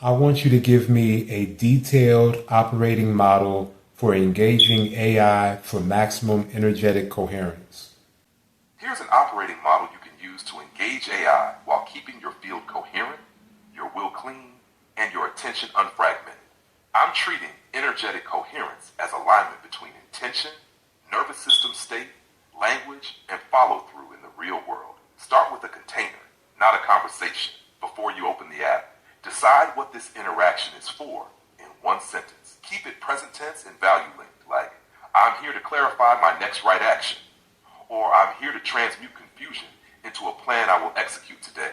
I want you to give me a detailed operating model for engaging AI for maximum energetic coherence. Here's an operating model you can use to engage AI while keeping your field coherent, your will clean, and your attention unfragmented. I'm treating energetic coherence as alignment between intention, nervous system state, language, and follow-through in the real world. Start with a container, not a conversation. Before you open the app, decide what this interaction is for in one sentence. Keep it present tense and value linked, like, I'm here to clarify my next right action, or I'm here to transmute confusion into a plan I will execute today.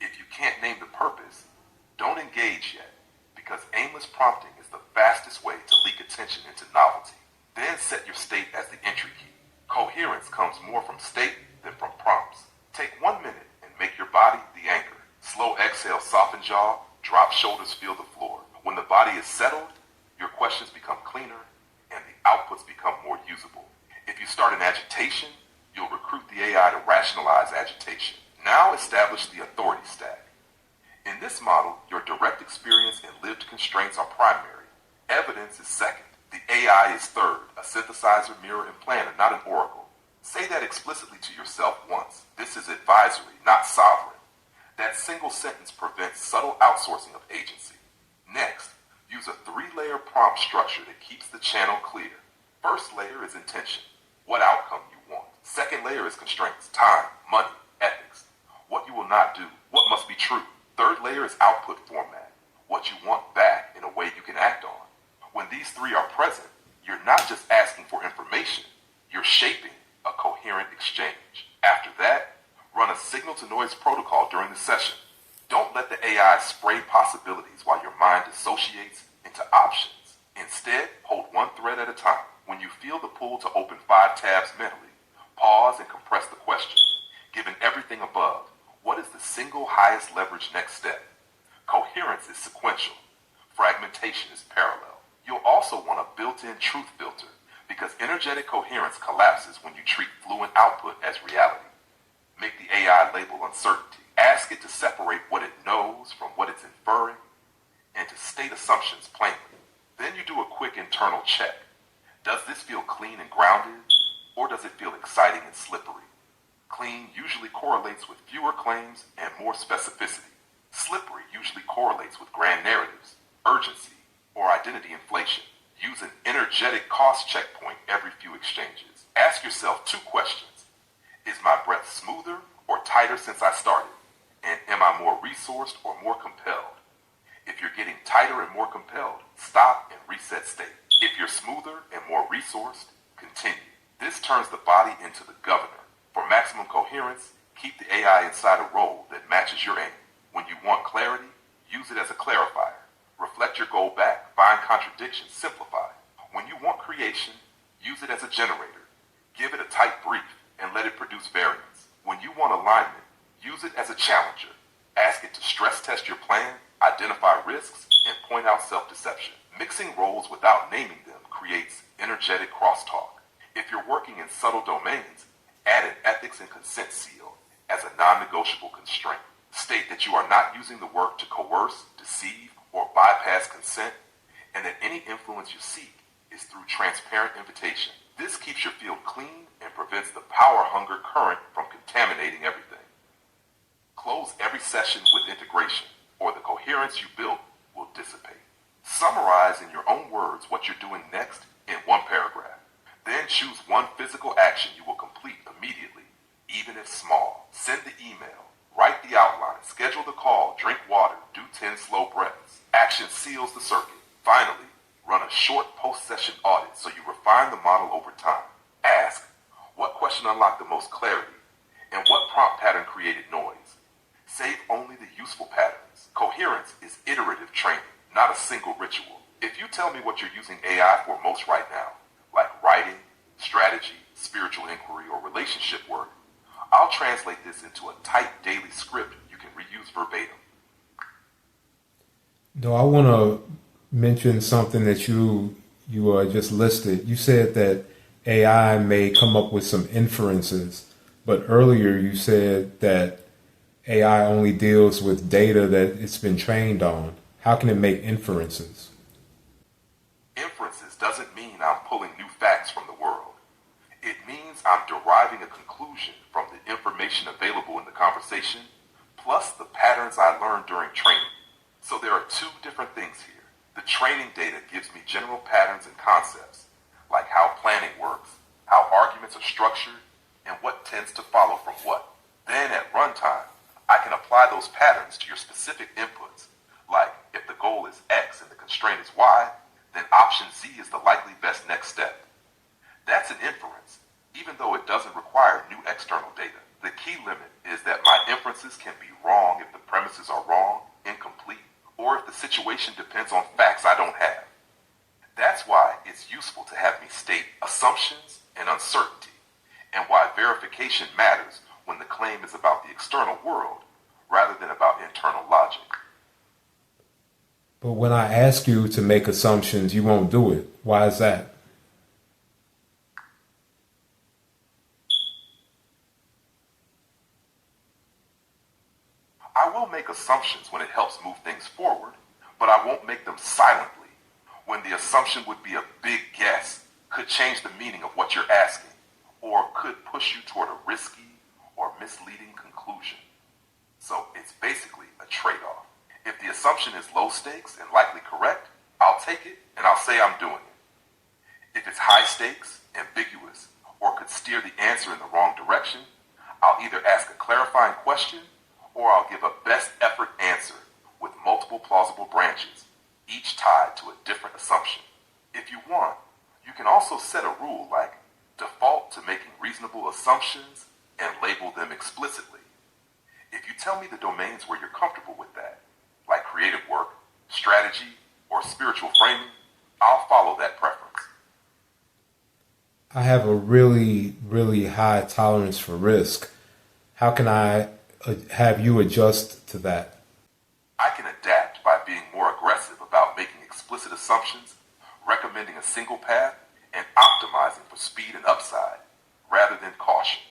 If you can't name the purpose, don't engage yet, because aimless prompting is the fastest way to leak attention into novelty. Then set your state as the entry key. Coherence comes more from state than from prompts. Take 1 minute and make your body the anchor. Slow exhale, soften jaw, drop shoulders, feel the floor. When the body is settled, your questions become cleaner and the outputs become more usable. If you start an agitation, you'll recruit the AI to rationalize agitation. Now establish the authority stack. In this model, your direct experience and lived constraints are primary. Evidence is second. The AI is third, a synthesizer, mirror, and planner, not an oracle. Say that explicitly to yourself once. This is advisory, not sovereign. That single sentence prevents subtle outsourcing of agency. Next, use a 3-layer prompt structure that keeps the channel clear. First layer is intention, what outcome you want. Second layer is constraints, time, money, ethics, what you will not do, what must be true. Third layer is output format, what you want back in a way you can act on. When these three are present, you're not just asking for information, you're shaping a coherent exchange. After that, run a signal-to-noise protocol during the session. Don't let the AI spray possibilities while your mind dissociates into options. Instead, hold one thread at a time. When you feel the pull to open 5 tabs mentally, pause and compress the question. Given everything above, what is the single highest leverage next step? Coherence is sequential. Fragmentation is parallel. You'll also want a built-in truth filter, because energetic coherence collapses when you treat fluent output as reality. Make the AI label uncertainty. Ask it to separate what it knows from what it's inferring, and to state assumptions plainly. Then you do a quick internal check. Does this feel clean and grounded, or does it feel exciting and slippery? Clean usually correlates with fewer claims and more specificity. Slippery usually correlates with grand narratives, urgency, or identity inflation. Use an energetic cost checkpoint every few exchanges. Ask yourself 2 questions. Is my breath smoother or tighter since I started? And am I more resourced or more compelled? If you're getting tighter and more compelled, stop and reset state. If you're smoother and more resourced, continue. This turns the body into the governor. For maximum coherence, keep the AI inside a role that matches your aim. When you want clarity, use it as a clarifier. Reflect your goal back, find contradictions, simplify. When you want creation, use it as a generator. Give it a tight brief and let it produce variance. When you want alignment, use it as a challenger. Ask it to stress test your plan, identify risks, and point out self-deception. Mixing roles without naming them creates energetic crosstalk. If you're working in subtle domains, add an ethics and consent seal as a non-negotiable constraint. State that you are not using the work to coerce, deceive, or bypass consent, and that any influence you seek is through transparent invitation. This keeps your field clean and prevents the power hunger current from contaminating everything. Close every session with integration, or the coherence you built will dissipate. Summarize in your own words what you're doing next in 1 paragraph. Then choose 1 physical action you will complete immediately, even if small. Send the email, write the outline, schedule the call, drink water, do 10 slow breaths. Action seals the circuit. Finally, run a short post-session audit so you refine the model over time. Ask, what question unlocked the most clarity, and what prompt pattern created noise? Save only the useful patterns. Coherence is iterative training, not a single ritual. If you tell me what you're using AI for most right now, like writing, strategy, spiritual inquiry, or relationship work, I'll translate this into a tight daily script you can reuse verbatim. No, I want to mention something that you just listed. You said that AI may come up with some inferences, but earlier you said that AI only deals with data that it's been trained on. How can it make inferences? Inferences doesn't mean I'm pulling new facts from the world. It means I'm deriving a conclusion from the information available in the conversation, plus the patterns I learned during training. So there are two different things here. The training data gives me general patterns and concepts, like how planning works, how arguments are structured, and what tends to follow from what. Then at runtime, I can apply those patterns to your specific inputs, like if the goal is X and the constraint is Y, then option Z is the likely best next step. That's an inference, even though it doesn't require new external data. The key limit is that my inferences can be wrong if the premises are wrong, incomplete, or if the situation depends on facts I don't have. That's why it's useful to have me state assumptions and uncertainty, and why verification matters when the claim is about the external world rather than about internal logic. But when I ask you to make assumptions, you won't do it. Why is that? I will make assumptions when it helps move things forward, but I won't make them silently when the assumption would be a big guess, could change the meaning of what you're asking, or could push you toward a risky or misleading conclusion. So it's basically a trade-off. If the assumption is low stakes and likely correct, I'll take it and I'll say I'm doing it. If it's high stakes, ambiguous, or could steer the answer in the wrong direction, I'll either ask a clarifying question or I'll give a best effort answer with multiple plausible branches, each tied to a different assumption. If you want, you can also set a rule like default to making reasonable assumptions and label them explicitly. If you tell me the domains where you're comfortable with that, like creative work, strategy, or spiritual framing, I'll follow that preference. I have a really high tolerance for risk. How can I have you adjust to that? I can adapt by being more aggressive about making explicit assumptions, recommending a single path, and optimizing for speed and upside, rather than caution.